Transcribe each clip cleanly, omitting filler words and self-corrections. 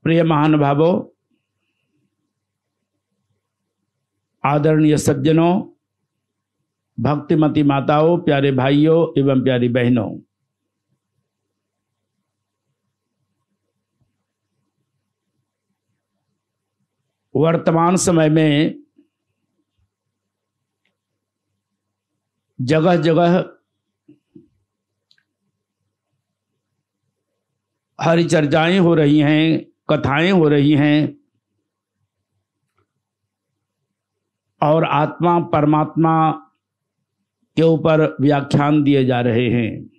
प्रिय महानुभावों, आदरणीय सज्जनों, भक्तिमती माताओं, प्यारे भाइयों एवं प्यारी बहनों, वर्तमान समय में जगह जगह हरि चर्चाएं हो रही हैं, कथाएं हो रही हैं और आत्मा परमात्मा के ऊपर व्याख्यान दिए जा रहे हैं।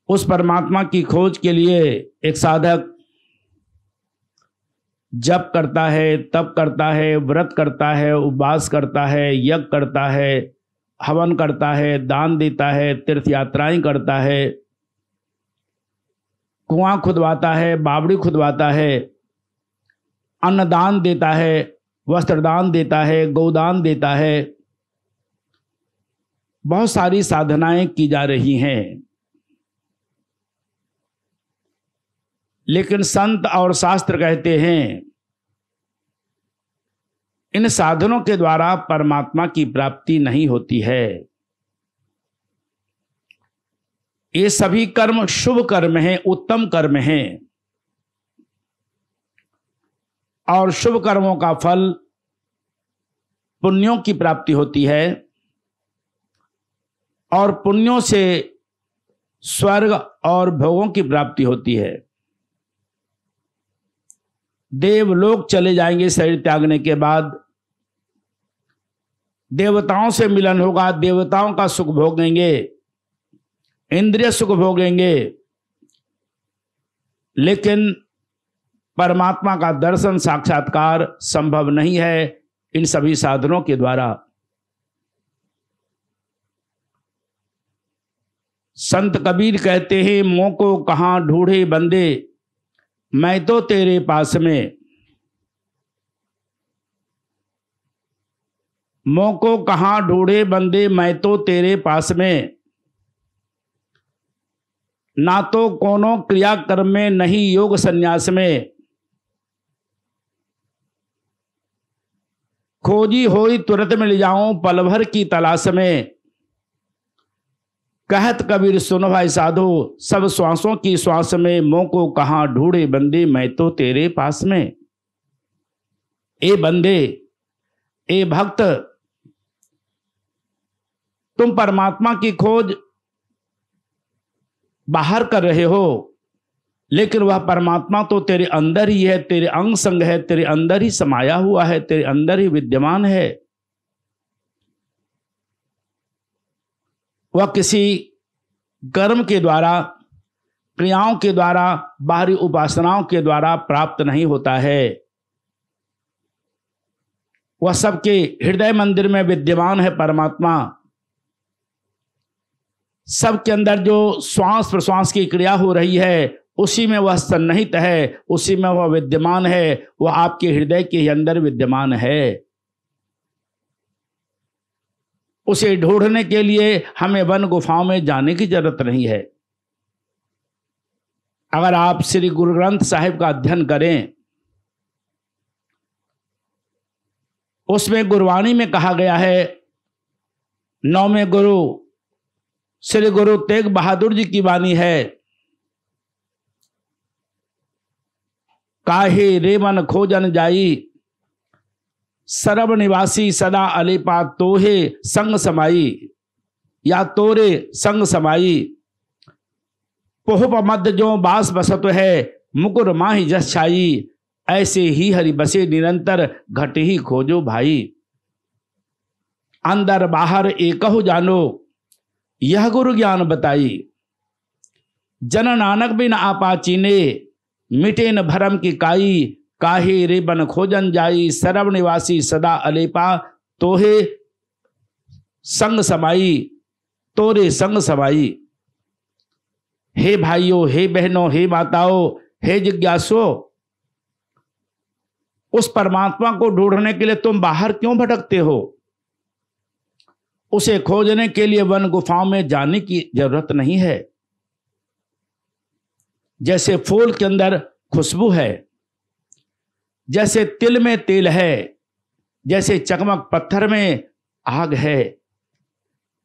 उस परमात्मा की खोज के लिए एक साधक जप करता है, तप करता है, व्रत करता है, उपवास करता है, यज्ञ करता है, हवन करता है, दान देता है, तीर्थ यात्राएं करता है, कुआं खुदवाता है, बावड़ी खुदवाता है, अन्नदान देता है, वस्त्रदान देता है, गोदान देता है। बहुत सारी साधनाएं की जा रही हैं, लेकिन संत और शास्त्र कहते हैं इन साधनों के द्वारा परमात्मा की प्राप्ति नहीं होती है। ये सभी कर्म शुभ कर्म हैं, उत्तम कर्म हैं और शुभ कर्मों का फल पुण्यों की प्राप्ति होती है और पुण्यों से स्वर्ग और भोगों की प्राप्ति होती है। देवलोक चले जाएंगे शरीर त्यागने के बाद, देवताओं से मिलन होगा, देवताओं का सुख भोगेंगे, इंद्रिय सुख भोगेंगे, लेकिन परमात्मा का दर्शन साक्षात्कार संभव नहीं है इन सभी साधनों के द्वारा। संत कबीर कहते हैं, मोह को कहां ढूंढे बंदे, मैं तो तेरे पास में। मोह को कहां ढूंढे बंदे, मैं तो तेरे पास में। ना तो कोनो क्रिया कर्म में, नहीं योग संन्यास में। खोजी होई तुरंत मिल जाऊं, पल भर की तलाश में। कहत कबीर सुनो भाई साधो, सब श्वासों की श्वास में। मोह को कहां ढूंढे बंदे, मैं तो तेरे पास में। ए बंदे, ए भक्त, तुम परमात्मा की खोज बाहर कर रहे हो, लेकिन वह परमात्मा तो तेरे अंदर ही है, तेरे अंग संग है, तेरे अंदर ही समाया हुआ है, तेरे अंदर ही विद्यमान है। वह किसी कर्म के द्वारा, क्रियाओं के द्वारा, बाहरी उपासनाओं के द्वारा प्राप्त नहीं होता है। वह सबके हृदय मंदिर में विद्यमान है परमात्मा। सबके अंदर जो श्वास प्रश्वास की क्रिया हो रही है, उसी में वह सन्निहित है, उसी में वह विद्यमान है, वह आपके हृदय के अंदर विद्यमान है। उसे ढूंढने के लिए हमें वन गुफाओं में जाने की जरूरत नहीं है। अगर आप श्री गुरु ग्रंथ साहिब का अध्ययन करें, उसमें गुरबाणी में कहा गया है, 9वें गुरु श्री गुरु तेग बहादुर जी की वाणी है, काहे रे मन खोजन जाई, सरब निवासी सदा अलिपा तोहे संग समाई, या तोरे संग समाई। पोहप मध्य जो बास बसत है, मुकुर माही जस छाई। ऐसे ही हरि बसे निरंतर, घट ही खोजो भाई। अंदर बाहर एकहु जानो, यह गुरु ज्ञान बताई। जन नानक बिन आपा चीने, मिटे न भरम की काई। काहे रे बन खोजन जाई, सरब निवासी सदा अलेपा तोहे संग समाई, तोरे संग समाई। हे भाइयों, हे बहनों, हे माताओं, हे जिज्ञासुओं, उस परमात्मा को ढूंढने के लिए तुम बाहर क्यों भटकते हो? उसे खोजने के लिए वन गुफाओं में जाने की जरूरत नहीं है। जैसे फूल के अंदर खुशबू है, जैसे तिल में तेल है, जैसे चकमक पत्थर में आग है,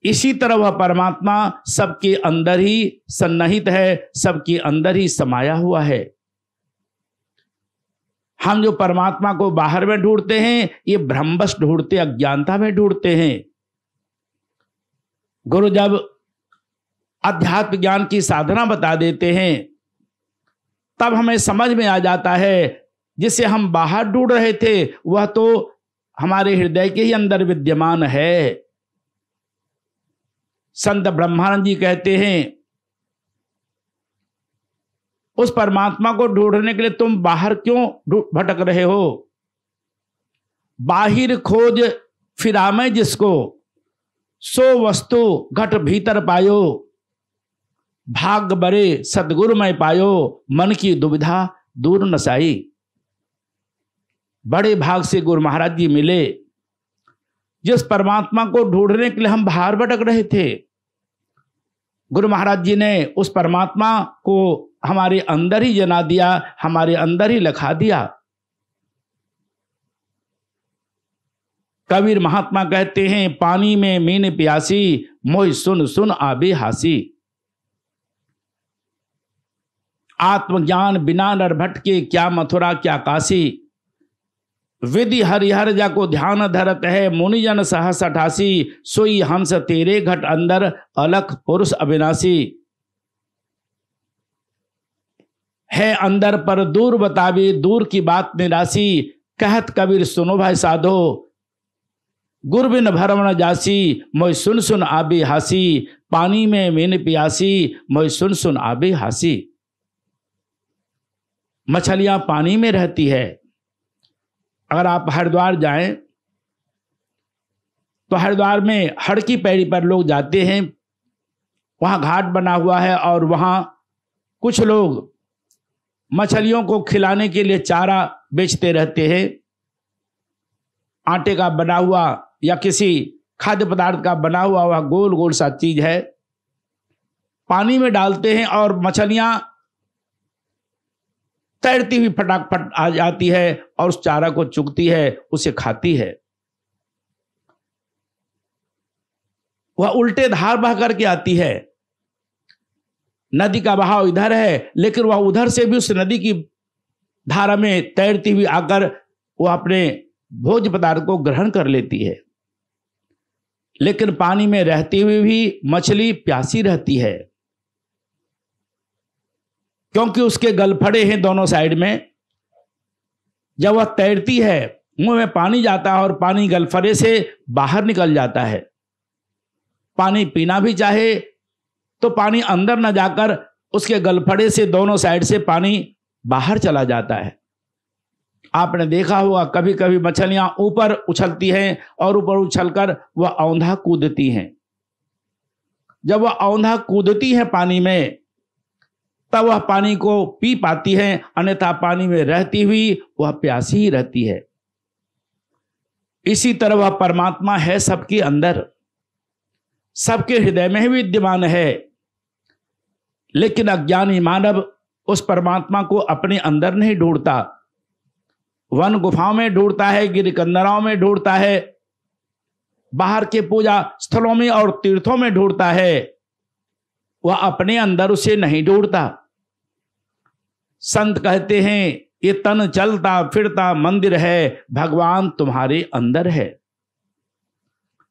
इसी तरह वह परमात्मा सबके अंदर ही सन्निहित है, सबके अंदर ही समाया हुआ है। हम जो परमात्मा को बाहर में ढूंढते हैं, ये भ्रमवश ढूंढते, अज्ञानता में ढूंढते हैं। गुरु जब अध्यात्म ज्ञान की साधना बता देते हैं, तब हमें समझ में आ जाता है जिसे हम बाहर ढूंढ रहे थे वह तो हमारे हृदय के ही अंदर विद्यमान है। संत ब्रह्मानंद जी कहते हैं, उस परमात्मा को ढूंढने के लिए तुम बाहर क्यों भटक रहे हो? बाहिर खोज फिरा में जिसको, सो वस्तु घट भीतर पायो, भाग बरे सतगुरु में पायो, मन की दुविधा दूर नसाई। बड़े भाग से गुरु महाराज जी मिले, जिस परमात्मा को ढूंढने के लिए हम बाहर भटक रहे थे। गुरु महाराज जी ने उस परमात्मा को हमारे अंदर ही जना दिया, हमारे अंदर ही लिखा दिया। कबीर महात्मा कहते हैं, पानी में मीन प्यासी, मोहि सुन सुन आबे हासी। आत्मज्ञान बिना नर भटके, क्या मथुरा क्या काशी। विधि हरिहर जाको ध्यान धरत है, मुनिजन सहस 88। सोई हंस तेरे घट अंदर, अलख पुरुष अविनाशी। है अंदर पर दूर बतावे, दूर की बात निराशी। कहत कबीर सुनो भाई साधो, गुर बिन भरम न जासी। मोहि सुन सुन आबे हासी, पानी में मीन प्यासी। मोहि सुन सुन आबे हासी। मछलियां पानी में रहती है। अगर आप हरिद्वार जाएं तो हरिद्वार में हड़ की पैड़ी पर लोग जाते हैं, वहां घाट बना हुआ है और वहां कुछ लोग मछलियों को खिलाने के लिए चारा बेचते रहते हैं। आटे का बना हुआ या किसी खाद्य पदार्थ का बना हुआ वह गोल गोल सा चीज है, पानी में डालते हैं और मछलियां तैरती हुई फटाफट आ जाती है और उस चारा को चुगती है, उसे खाती है। वह उल्टे धार बह करके आती है। नदी का बहाव इधर है, लेकिन वह उधर से भी उस नदी की धारा में तैरती हुई आकर वह अपने भोज्य पदार्थ को ग्रहण कर लेती है। लेकिन पानी में रहती हुई भी मछली प्यासी रहती है, क्योंकि उसके गलफड़े हैं दोनों साइड में। जब वह तैरती है, मुंह में पानी जाता है और पानी गलफड़े से बाहर निकल जाता है। पानी पीना भी चाहे तो पानी अंदर न जाकर उसके गलफड़े से दोनों साइड से पानी बाहर चला जाता है। आपने देखा होगा कभी कभी मछलियां ऊपर उछलती हैं और ऊपर उछलकर वह औंधा कूदती हैं। जब वह औंधा कूदती है पानी में, तब वह पानी को पी पाती है, अन्यथा पानी में रहती हुई वह प्यासी ही रहती है। इसी तरह वह परमात्मा है सबके अंदर, सबके हृदय में ही विद्यमान है। लेकिन अज्ञानी मानव उस परमात्मा को अपने अंदर नहीं ढूंढता, वन गुफाओं में ढूंढता है, गिरिकंदराओं में ढूंढता है, बाहर के पूजा स्थलों में और तीर्थों में ढूंढता है। वह अपने अंदर उसे नहीं ढूंढता। संत कहते हैं, ये तन चलता फिरता मंदिर है, भगवान तुम्हारे अंदर है।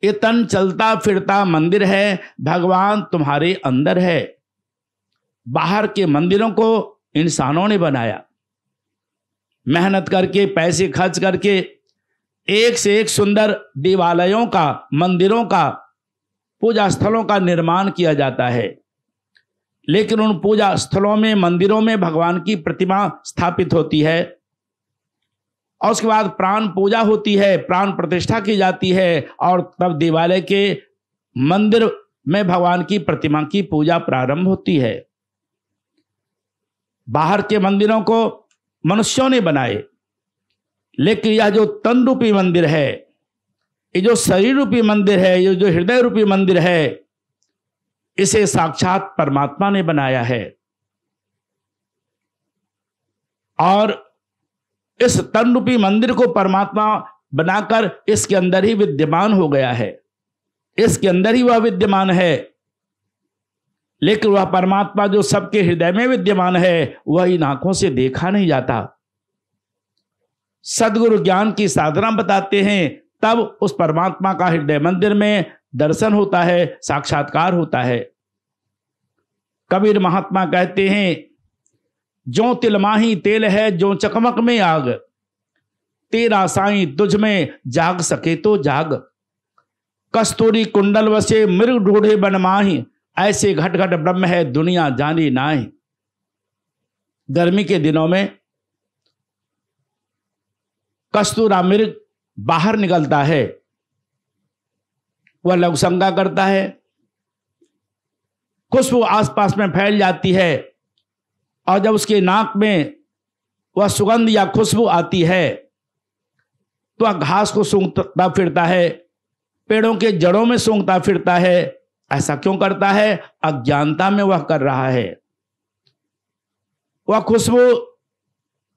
ये तन चलता फिरता मंदिर है, भगवान तुम्हारे अंदर है। बाहर के मंदिरों को इंसानों ने बनाया, मेहनत करके, पैसे खर्च करके एक से एक सुंदर देवालयों का, मंदिरों का, पूजा स्थलों का निर्माण किया जाता है। लेकिन उन पूजा स्थलों में, मंदिरों में भगवान की प्रतिमा स्थापित होती है और उसके बाद प्राण पूजा होती है, प्राण प्रतिष्ठा की जाती है और तब देवालय के मंदिर में भगवान की प्रतिमा की पूजा प्रारंभ होती है। बाहर के मंदिरों को मनुष्यों ने बनाए, लेकिन यह जो तन रूपी मंदिर है, ये जो शरीर रूपी मंदिर है, ये जो हृदय रूपी मंदिर है, इसे साक्षात परमात्मा ने बनाया है। और इस तन रूपी मंदिर को परमात्मा बनाकर इसके अंदर ही विद्यमान हो गया है, इसके अंदर ही वह विद्यमान है। लेकिन वह परमात्मा जो सबके हृदय में विद्यमान है वह इन आंखों से देखा नहीं जाता। सद्गुरु ज्ञान की साधना बताते हैं, तब उस परमात्मा का हृदय मंदिर में दर्शन होता है, साक्षात्कार होता है। कबीर महात्मा कहते हैं, जो तिल माही तेल है, जो चकमक में आग, तेरा साईं तुझ में जाग सके तो जाग। कस्तूरी कुंडल वसे मृग ढूढ़े बन माही, ऐसे घट घट ब्रह्म है दुनिया जाने नाहि। गर्मी के दिनों में कस्तूरा मृग बाहर निकलता है, वह लघुशंका करता है, खुशबू आसपास में फैल जाती है, और जब उसके नाक में वह सुगंध या खुशबू आती है तो वह घास को सूंघता फिरता है, पेड़ों के जड़ों में सूंघता फिरता है। ऐसा क्यों करता है? अज्ञानता में वह कर रहा है। वह खुशबू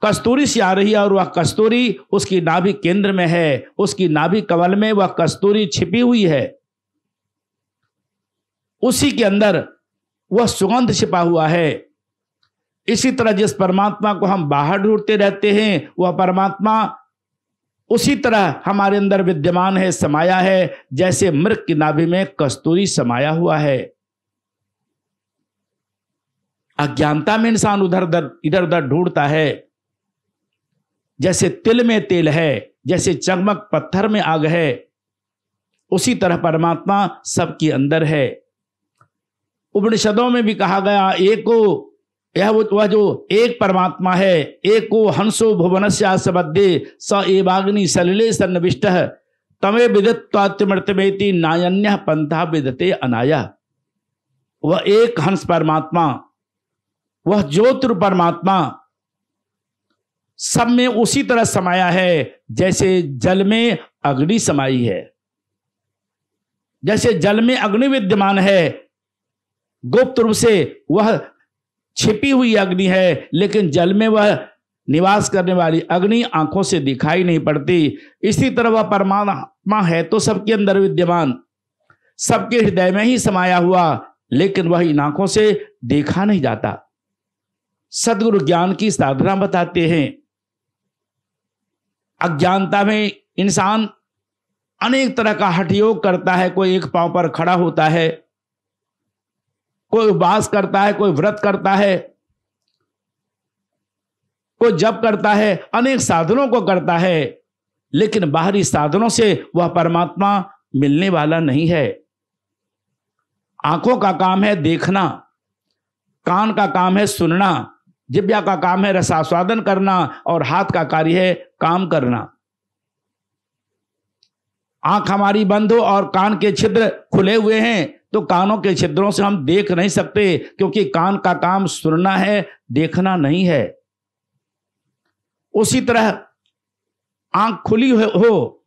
कस्तूरी से आ रही है और वह कस्तूरी उसकी नाभि केंद्र में है, उसकी नाभि कमल में वह कस्तूरी छिपी हुई है, उसी के अंदर वह सुगंध छिपा हुआ है। इसी तरह जिस परमात्मा को हम बाहर ढूंढते रहते हैं वह परमात्मा उसी तरह हमारे अंदर विद्यमान है, समाया है, जैसे मृग की नाभि में कस्तूरी समाया हुआ है। अज्ञानता में इंसान इधर उधर ढूंढता है। जैसे तिल में तेल है, जैसे चकमक पत्थर में आग है, उसी तरह परमात्मा सबके अंदर है। उपनिषदों में भी कहा गया, एको, यह वह जो एक परमात्मा है, एको हंसो भुवनस्य सबद्धे स एवाग्नि सलिले सन्निविष्ट तमे विदित्वात्मृतमेति नायन्यः पंथा विदते अनाया। वह एक हंस परमात्मा, वह ज्योतिर परमात्मा सब में उसी तरह समाया है जैसे जल में अग्नि समाई है। जैसे जल में अग्नि विद्यमान है, गुप्त रूप से वह छिपी हुई अग्नि है, लेकिन जल में वह निवास करने वाली अग्नि आंखों से दिखाई नहीं पड़ती। इसी तरह वह परमात्मा है तो सबके अंदर विद्यमान, सबके हृदय में ही समाया हुआ, लेकिन वह इन आंखों से देखा नहीं जाता। सद्गुरु ज्ञान की साधना बताते हैं, अज्ञानता में इंसान अनेक तरह का हठ योग करता है। कोई एक पांव पर खड़ा होता है, कोई उपवास करता है, कोई व्रत करता है, कोई जप करता है, अनेक साधनों को करता है, लेकिन बाहरी साधनों से वह परमात्मा मिलने वाला नहीं है। आंखों का काम है देखना, कान का काम है सुनना, जिह्वा का काम है रसास्वादन करना, और हाथ का कार्य है काम करना। आंख हमारी बंद हो और कान के छिद्र खुले हुए हैं तो कानों के छिद्रों से हम देख नहीं सकते, क्योंकि कान का काम सुनना है, देखना नहीं है। उसी तरह आंख खुली हो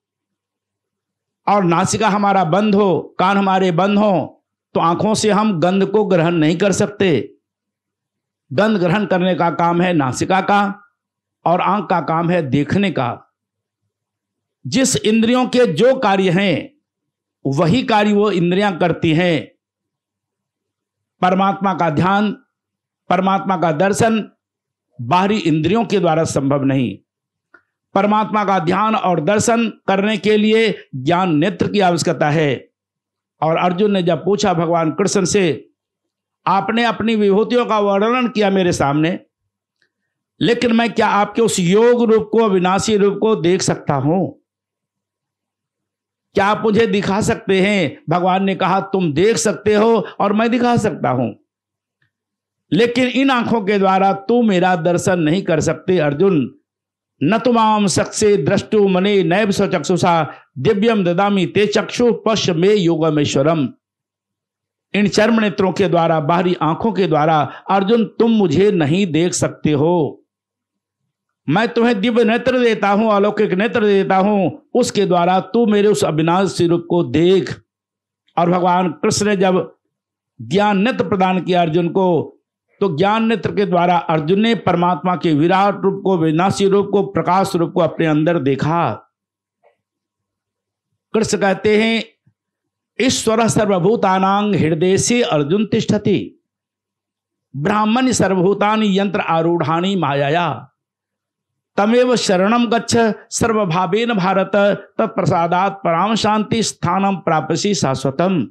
और नासिका हमारा बंद हो, कान हमारे बंद हो, तो आंखों से हम गंध को ग्रहण नहीं कर सकते। गंध ग्रहण करने का काम है नासिका का, और आंख का काम है देखने का। जिस इंद्रियों के जो कार्य हैं वही कार्य वो इंद्रियां करती हैं। परमात्मा का ध्यान, परमात्मा का दर्शन बाहरी इंद्रियों के द्वारा संभव नहीं। परमात्मा का ध्यान और दर्शन करने के लिए ज्ञान नेत्र की आवश्यकता है। और अर्जुन ने जब पूछा भगवान कृष्ण से, आपने अपनी विभूतियों का वर्णन किया मेरे सामने, लेकिन मैं क्या आपके उस योग रूप को, अविनाशी रूप को देख सकता हूं? क्या आप मुझे दिखा सकते हैं? भगवान ने कहा, तुम देख सकते हो और मैं दिखा सकता हूं, लेकिन इन आंखों के द्वारा तू मेरा दर्शन नहीं कर सकते अर्जुन। न तुमाम सक्से द्रष्टु मने नैव स्वचक्षुषा दिव्यम ददामि ते चक्षु पश्य मे योगमेश्वरम। इन चर्म नेत्रों के द्वारा, बाहरी आंखों के द्वारा अर्जुन तुम मुझे नहीं देख सकते हो। मैं तुम्हें दिव्य नेत्र देता हूं, अलौकिक नेत्र देता हूं, उसके द्वारा तू मेरे उस अविनाशी रूप को देख। और भगवान कृष्ण ने जब ज्ञान नेत्र प्रदान किया अर्जुन को, तो ज्ञान नेत्र के द्वारा अर्जुन ने परमात्मा के विराट रूप को, विनाशी रूप को, प्रकाश रूप को अपने अंदर देखा। कृष्ण कहते हैं ईश्वर सर्वभूतानां हृदय से अर्जुन तिष्ठति, ब्राह्मण सर्वभूतानि यंत्र आरूढ़ानि मायाया, तमेव शरणम गच्छ सर्वभावेन भारत, तत्प्रसादात् पराम शांति स्थानम प्राप्यसि शाश्वतम।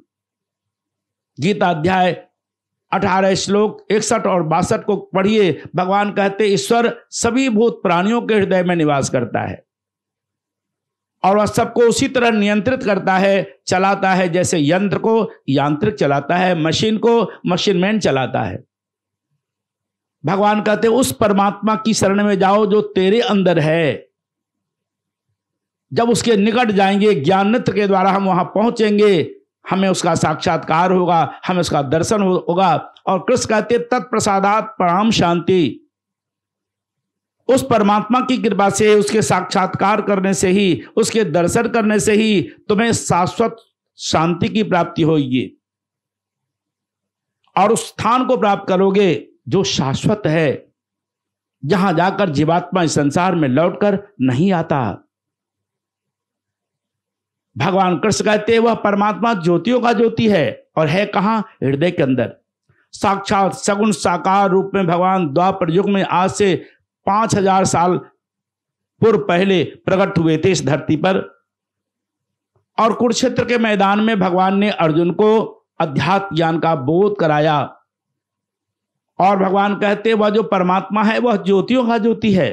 गीता अध्याय 18 श्लोक 61 और 62 को पढ़िए। भगवान कहते ईश्वर सभी भूत प्राणियों के हृदय में निवास करता है और वह सबको उसी तरह नियंत्रित करता है, चलाता है जैसे यंत्र को यांत्रिक चलाता है, मशीन को मशीन मैन चलाता है। भगवान कहते उस परमात्मा की शरण में जाओ जो तेरे अंदर है। जब उसके निकट जाएंगे, ज्ञान नेत्र के द्वारा हम वहां पहुंचेंगे, हमें उसका साक्षात्कार होगा, हमें उसका दर्शन होगा। और कृष्ण कहते तत्प्रसादात् पराम शांति, उस परमात्मा की कृपा से, उसके साक्षात्कार करने से ही, उसके दर्शन करने से ही तुम्हें शाश्वत शांति की प्राप्ति होगी और उस स्थान को प्राप्त करोगे जो शाश्वत है, जहां जाकर जीवात्मा इस संसार में लौटकर नहीं आता। भगवान कृष्ण कहते वह परमात्मा ज्योतियों का ज्योति है और है कहां? हृदय के अंदर। साक्षात सगुण साकार रूप में भगवान द्वापर युग में आज से 5000 साल पूर्व पहले प्रकट हुए थे इस धरती पर। और कुरुक्षेत्र के मैदान में भगवान ने अर्जुन को अध्यात्म ज्ञान का बोध कराया। और भगवान कहते वह जो परमात्मा है वह ज्योतियों का ज्योति है,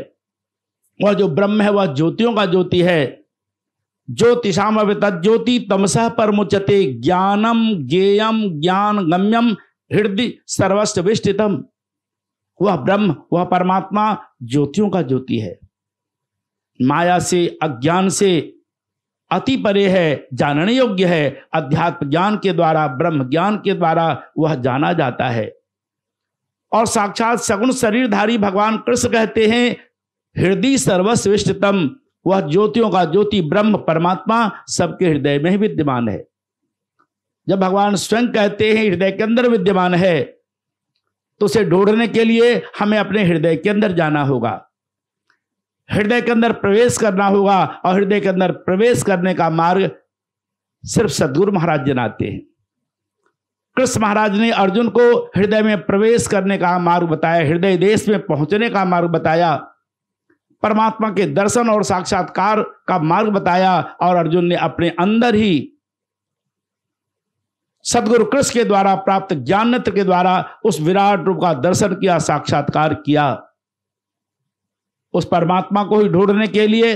वह जो ब्रह्म है वह ज्योतियों का ज्योति है। ज्योतिषाम तज्ज्योति तमसः परमुच्यते, ज्ञानम ज्ञेयम ज्ञान गम्यम हृदय सर्वस्व विष्टितम। वह ब्रह्म, वह परमात्मा ज्योतियों का ज्योति है, माया से, अज्ञान से अति परे है, जानने योग्य है। अध्यात्म ज्ञान के द्वारा, ब्रह्म ज्ञान के द्वारा वह जाना जाता है। और साक्षात सगुण शरीरधारी भगवान कृष्ण कहते हैं हृदय सर्वस्व विष्टितम, वह ज्योतियों का ज्योति ब्रह्म परमात्मा सबके हृदय में ही विद्यमान है। जब भगवान स्वयं कहते हैं हृदय के अंदर विद्यमान है, तो उसे ढूंढने के लिए हमें अपने हृदय के अंदर जाना होगा, हृदय के अंदर प्रवेश करना होगा। और हृदय के अंदर प्रवेश करने का मार्ग सिर्फ सद्गुरु महाराज जनाते हैं। कृष्ण महाराज ने अर्जुन को हृदय में प्रवेश करने का मार्ग बताया, हृदय देश में पहुंचने का मार्ग बताया, परमात्मा के दर्शन और साक्षात्कार का मार्ग बताया। और अर्जुन ने अपने अंदर ही सदगुरु कृष्ण के द्वारा प्राप्त ज्ञान नेत्र के द्वारा उस विराट रूप का दर्शन किया, साक्षात्कार किया। उस परमात्मा को ही ढूंढने के लिए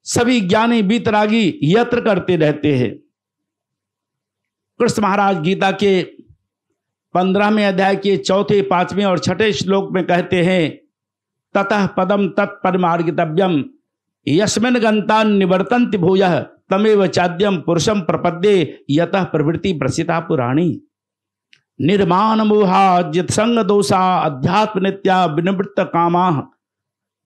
सभी ज्ञानी बीतरागी यत्न करते रहते हैं। कृष्ण महाराज गीता के 15वें अध्याय के 4, 5वें और 6वें श्लोक में कहते हैं ततः पदम तत्परिमार्गितव्यम यस्मिन् गंता निवर्तन्ति भूयः तमेव चाद्यम पुरुषम प्रपद्ये यतः प्रवृत्ति प्रसिता पुराणी। निर्माण मोहा जित संग दोषा अध्यात्म नित्या विनिवृत्त कामा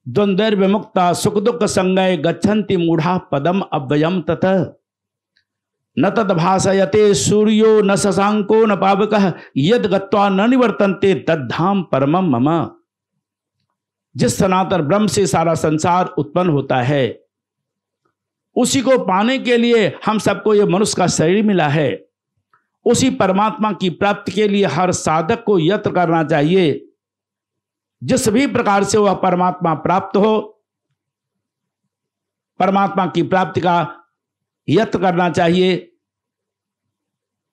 द्वंद्वैर्विमुक्ता सुख दुख संगय गच्छन्ति मूढ़ा पदम अव्ययम ततः न तद्भासयते सूर्यो न शशांको न पावकः यद गत्वा न निवर्तन्ते तद्धाम परमम मम। जिस सनातन ब्रह्म से सारा संसार उत्पन्न होता है, उसी को पाने के लिए हम सबको ये मनुष्य का शरीर मिला है। उसी परमात्मा की प्राप्ति के लिए हर साधक को यत्न करना चाहिए। जिस भी प्रकार से वह परमात्मा प्राप्त हो, परमात्मा की प्राप्ति का यत्न करना चाहिए।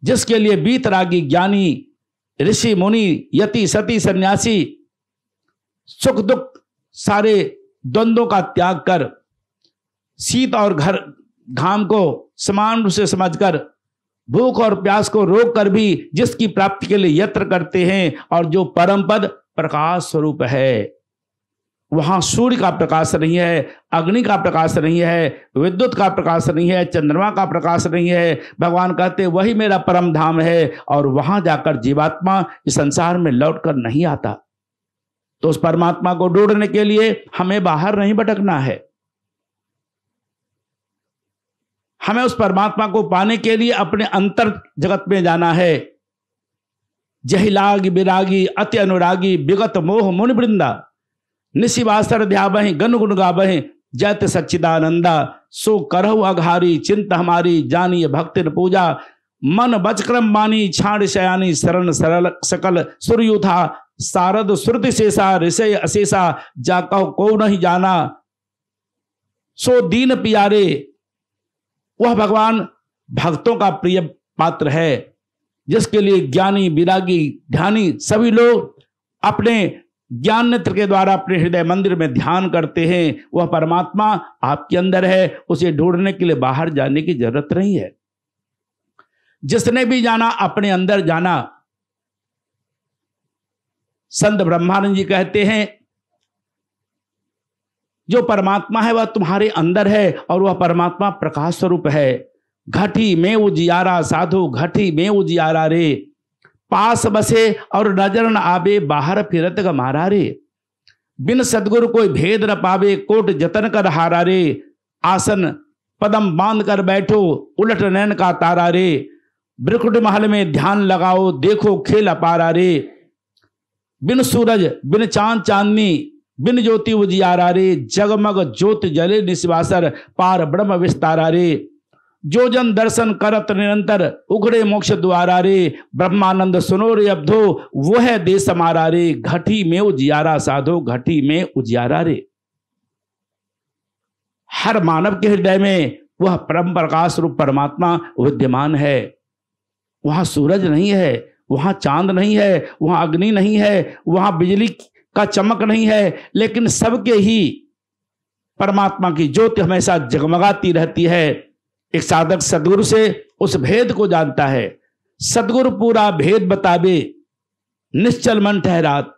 जिसके लिए बीतरागी ज्ञानी ऋषि मुनि यति सती सन्यासी सुख दुख सारे द्वंद्वों का त्याग कर, शीत और घाम को समान रूप से समझकर, भूख और प्यास को रोक कर भी जिसकी प्राप्ति के लिए यत्न करते हैं, और जो परम पद प्रकाश स्वरूप है, वहां सूर्य का प्रकाश नहीं है, अग्नि का प्रकाश नहीं है, विद्युत का प्रकाश नहीं है, चंद्रमा का प्रकाश नहीं है। भगवान कहते वही मेरा परम धाम है, और वहां जाकर जीवात्मा इस संसार में लौट कर नहीं आता। तो उस परमात्मा को ढूंढने के लिए हमें बाहर नहीं भटकना है, हमें उस परमात्मा को पाने के लिए अपने अंतर जगत में जाना है। जहि लागी बिरागी अति अनुरागी विगत मोह मुनि वृंदा, निशिवासर ध्यावहि गन गुण गावहि जयत सच्चिदानंदा। सो करहु अघारी चिंत हमारी जानिय भक्तिर पूजा, मन बचक्रम बानी छाड़ शयानी शरण सरल सकल सुरयूथा। सारद श्रुति शेषा ऋषय अशेषा जा कहो को नहीं जाना। सो दीन पियारे, वह भगवान भक्तों का प्रिय पात्र है जिसके लिए ज्ञानी विरागी ध्यानी सभी लोग अपने ज्ञान नेत्र के द्वारा अपने हृदय मंदिर में ध्यान करते हैं। वह परमात्मा आपके अंदर है, उसे ढूंढने के लिए बाहर जाने की जरूरत नहीं है। जिसने भी जाना अपने अंदर जाना। संत ब्रह्मानंद जी कहते हैं जो परमात्मा है वह तुम्हारे अंदर है और वह परमात्मा प्रकाश स्वरूप है। घटी में उजियारा साधु घटी में उजियारा रे, पास बसे और नजर न आवे बाहर फिरत गमारा रे। बिन सदगुरु कोई भेद न पावे कोट जतन कर हारा रे। आसन पदम बांध कर बैठो उलट नैन का तारा रे। ब्रिकुट महल में ध्यान लगाओ देखो खेल अपारा रे। बिन सूरज बिन चांद चांदनी बिन ज्योति उजियारा रे। जगमग ज्योत जले निस्वासर पार ब्रह्म विस्तारा रे। जो जन दर्शन करत निरंतर उघड़े मोक्ष द्वारा रे। ब्रह्मानंद सुनो रे अब्धो वह दे समारा रे। घटी में उजियारा साधो घटी में उजियारा रे। हर मानव के हृदय में वह परम प्रकाश रूप परमात्मा विद्यमान है। वहां सूरज नहीं है, वहां चांद नहीं है, वहां अग्नि नहीं है, वहां बिजली का चमक नहीं है, लेकिन सबके ही परमात्मा की ज्योति हमेशा जगमगाती रहती है। एक साधक सदगुरु से उस भेद को जानता है। सदगुरु पूरा भेद बतावे निश्चल मन ठहरात।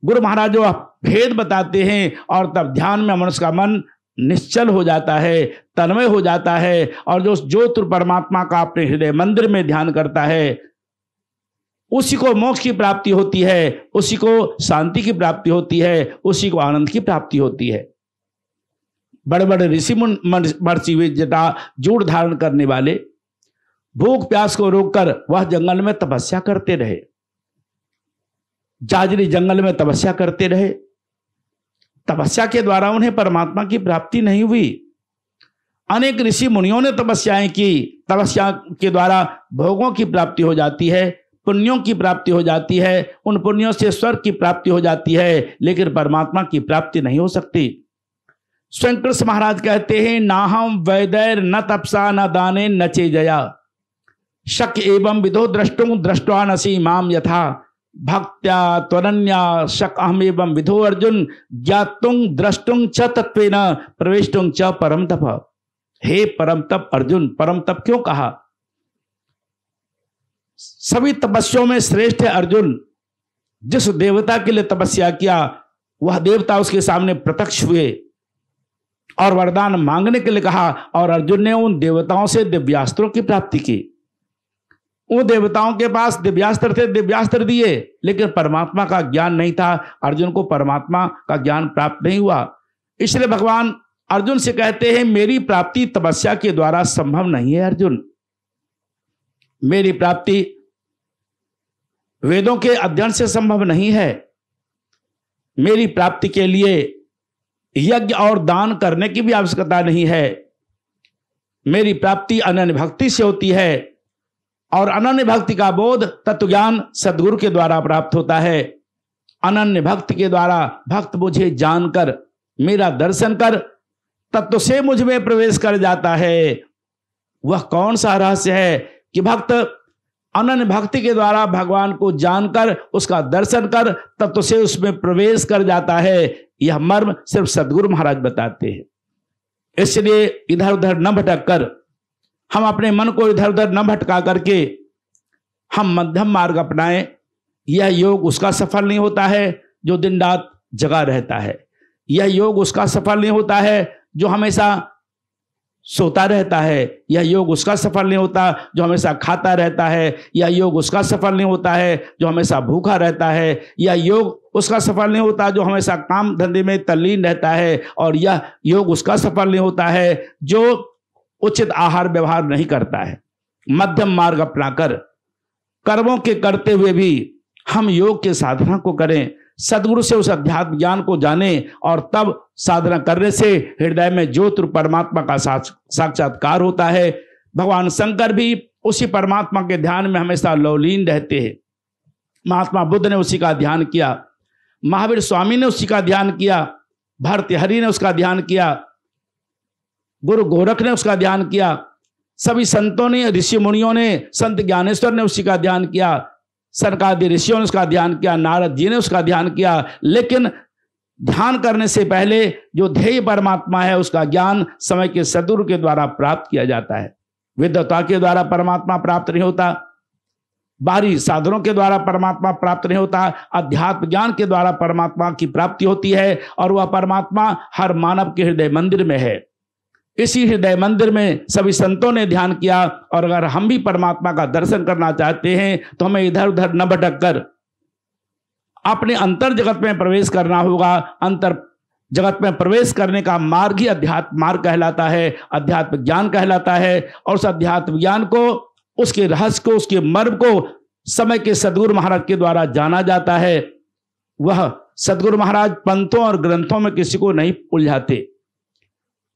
गुरु महाराज जो भेद बताते हैं और तब ध्यान में मनुष्य का मन निश्चल हो जाता है, तन्मय हो जाता है और जो ज्योति परमात्मा का अपने हृदय मंदिर में ध्यान करता है उसी को मोक्ष की प्राप्ति होती है, उसी को शांति की प्राप्ति होती है, उसी को आनंद की प्राप्ति होती है। बड़े बड़े ऋषि महर्षि हुए जटा जूड़ धारण करने वाले भूख प्यास को रोककर वह जंगल में तपस्या करते रहे। जाजरी जंगल में तपस्या करते रहे। तपस्या के द्वारा उन्हें परमात्मा की प्राप्ति नहीं हुई। अनेक ऋषि मुनियों ने तपस्याएं की। तपस्या के द्वारा भोगों की प्राप्ति हो जाती है, पुण्यों की प्राप्ति हो जाती है, उन पुण्यों से स्वर्ग की प्राप्ति हो जाती है, लेकिन परमात्मा की प्राप्ति नहीं हो सकती। स्वयं कृष्ण महाराज कहते हैं ना हम वैदैर न तपसा न दाने न चेजया शक एवं विधो द्रष्टुं दृष्ट्वा नसी माम यथा भक्त्या त्वरन्या शक अहम एवं विधो अर्जुन ज्ञातुं द्रष्टुं च तत्वेन प्रवेष्टुं च परम तप। हे परम तप अर्जुन, परम तप क्यों कहा? सभी तपस्याओं में श्रेष्ठ है अर्जुन। जिस देवता के लिए तपस्या किया वह देवता उसके सामने प्रत्यक्ष हुए और वरदान मांगने के लिए कहा और अर्जुन ने उन देवताओं से दिव्यास्त्रों की प्राप्ति की। उन देवताओं के पास दिव्यास्त्र थे, दिव्यास्त्र दिए, लेकिन परमात्मा का ज्ञान नहीं था। अर्जुन को परमात्मा का ज्ञान प्राप्त नहीं हुआ। इसलिए भगवान अर्जुन से कहते हैं मेरी प्राप्ति तपस्या के द्वारा संभव नहीं है अर्जुन। मेरी प्राप्ति वेदों के अध्ययन से संभव नहीं है। मेरी प्राप्ति के लिए यज्ञ और दान करने की भी आवश्यकता नहीं है। मेरी प्राप्ति अनन्य भक्ति से होती है और अनन्य भक्ति का बोध तत्व ज्ञान सद्गुरु के द्वारा प्राप्त होता है। अनन्य भक्ति के द्वारा भक्त मुझे जानकर मेरा दर्शन कर तत्व से मुझ में प्रवेश कर जाता है। वह कौन सा रहस्य है कि भक्त अनन्य भक्ति के द्वारा भगवान को जानकर उसका दर्शन कर तत्व से उसमें प्रवेश कर जाता है। यह मर्म सिर्फ सद्गुरु महाराज बताते हैं। इसलिए इधर उधर न भटक कर हम अपने मन को इधर उधर न भटका करके हम मध्यम मार्ग अपनाएं। यह योग उसका सफल नहीं होता है जो दिन रात जगा रहता है। यह योग उसका सफल नहीं होता है जो हमेशा सोता रहता है। यह योग उसका सफल नहीं होता जो हमेशा खाता रहता है। यह योग उसका सफल नहीं होता है जो हमेशा भूखा रहता है। यह योग उसका सफल नहीं होता जो हमेशा काम धंधे में तल्लीन रहता है। और यह योग उसका सफल नहीं होता है जो उचित आहार व्यवहार नहीं करता है। मध्यम मार्ग अपनाकर कर्मों के करते हुए भी हम योग के साधना को करें, सदगुरु से उस अध्यात्म ज्ञान को जाने, और तब साधना करने से हृदय में ज्योति परमात्मा का साक्षात्कार होता है। भगवान शंकर भी उसी परमात्मा के ध्यान में हमेशा लौलीन रहते हैं। महात्मा बुद्ध ने उसी का ध्यान किया, महावीर स्वामी ने उसी का ध्यान किया, भर्तृहरि ने उसका ध्यान किया, गुरु गोरख ने उसका ध्यान किया, सभी संतों ने, ऋषि मुनियों ने, संत ज्ञानेश्वर ने उसी का ध्यान किया, सनकादि ऋषियों ने उसका ध्यान किया, नारद जी ने उसका ध्यान किया। लेकिन ध्यान करने से पहले जो ध्येय परमात्मा है उसका ज्ञान समय के सद्गुरु के द्वारा प्राप्त किया जाता है। विद्वता के द्वारा परमात्मा प्राप्त नहीं होता, बाहरी साधनों के द्वारा परमात्मा प्राप्त नहीं होता, अध्यात्म ज्ञान के द्वारा परमात्मा की प्राप्ति होती है, और वह परमात्मा हर मानव के हृदय मंदिर में है। इसी हृदय मंदिर में सभी संतों ने ध्यान किया, और अगर हम भी परमात्मा का दर्शन करना चाहते हैं तो हमें इधर उधर न भटक कर अपने अंतर जगत में प्रवेश करना होगा। अंतर जगत में प्रवेश करने का मार्ग ही अध्यात्म मार्ग कहलाता है, अध्यात्म ज्ञान कहलाता है। और उस अध्यात्म ज्ञान को, उसके रहस्य को, उसके मर्म को समय के सद्गुरु महाराज के द्वारा जाना जाता है। वह सद्गुरु महाराज पंथों और ग्रंथों में किसी को नहीं उलझाते।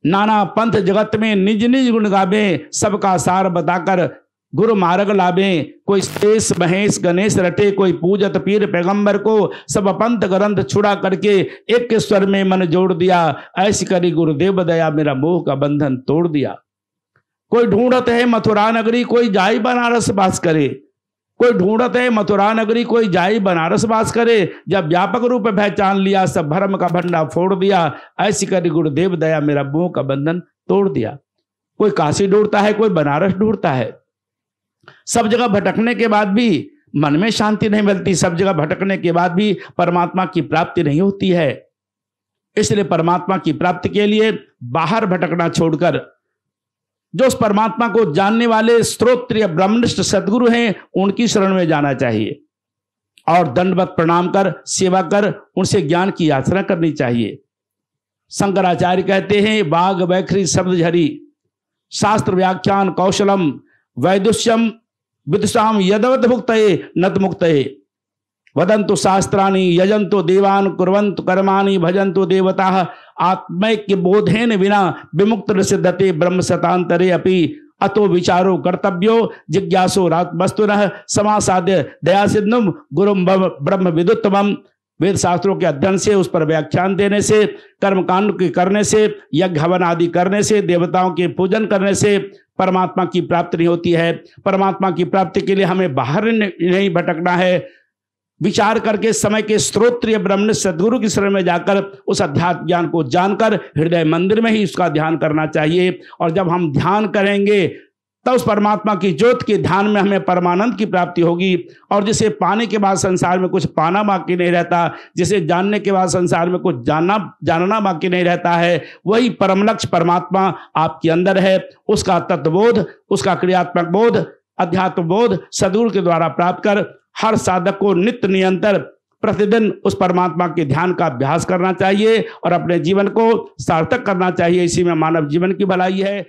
नाना पंथ जगत में निज निज गुण गावे, सबका सार बताकर गुरु मार्ग लावे। कोई शेष महेश गणेश रटे, कोई पूजत पीर पैगंबर को, सब पंथ ग्रंथ छुड़ा करके एक स्वर में मन जोड़ दिया। ऐसी करी गुरुदेव दया, मेरा मोह का बंधन तोड़ दिया। कोई ढूंढत है मथुरा नगरी, कोई जाई बनारस बास करे। कोई ढूंढत है मथुरा नगरी, कोई जाई बनारस बास करे। जब व्यापक रूप में पहचान लिया, सब भरम का भंडा फोड़ दिया। ऐसी करी गुरुदेव दया, मेरा मोह का बंधन तोड़ दिया। कोई काशी ढूंढता है, कोई बनारस ढूंढता है। सब जगह भटकने के बाद भी मन में शांति नहीं मिलती, सब जगह भटकने के बाद भी परमात्मा की प्राप्ति नहीं होती है। इसलिए परमात्मा की प्राप्ति के लिए बाहर भटकना छोड़कर जो उस परमात्मा को जानने वाले स्त्रोत्रीय ब्रह्मनिष्ठ सद्गुरु हैं, उनकी शरण में जाना चाहिए, और दंडवत प्रणाम कर, सेवा कर, उनसे ज्ञान की याचना करनी चाहिए। शंकराचार्य कहते हैं, वाग वैखरी शब्द झरी, शास्त्र व्याख्यान कौशलम, वैदुष्यम विदुषाम यदवत भुक्तये नत मुक्तये। वदन्तु शास्त्राणि यजन्तु देवान् कुर्वन्तु कर्माणि भजन्तु देवताः। आत्मैक्य बोधेन विना विमुक्त सिद्धते ब्रह्म सतांतरे अपि। अतो विचारो कर्तव्यो जिज्ञासो वस्तुनः समासाद्य दया सिद्धुम गुरुम ब्रह्म विदुत्तमम्। वेद शास्त्रों के अध्ययन से, उस पर व्याख्यान देने से, कर्मकांड के करने से, यज्ञ हवन आदि करने से, देवताओं के पूजन करने से परमात्मा की प्राप्ति नहीं होती है। परमात्मा की प्राप्ति के लिए हमें बाहर नहीं भटकना है। विचार करके समय के स्त्रोत्रीय ब्रह्मनिष्ठ सद्गुरु की शरण में जाकर उस अध्यात्म ज्ञान को जानकर हृदय मंदिर में ही उसका ध्यान करना चाहिए। और जब हम ध्यान करेंगे तब उस परमात्मा की ज्योति के ध्यान में हमें परमानंद की प्राप्ति होगी। और जिसे पाने के बाद संसार में कुछ पाना बाकी नहीं रहता, जिसे जानने के बाद संसार में कुछ जानना बाकी नहीं रहता है, वही परम लक्ष्य परमात्मा आपके अंदर है। उसका तत्वबोध, उसका क्रियात्मक बोध, अध्यात्म बोध सद्गुरु के द्वारा प्राप्त कर हर साधक को नित्य निरंतर प्रतिदिन उस परमात्मा के ध्यान का अभ्यास करना चाहिए और अपने जीवन को सार्थक करना चाहिए। इसी में मानव जीवन की भलाई है।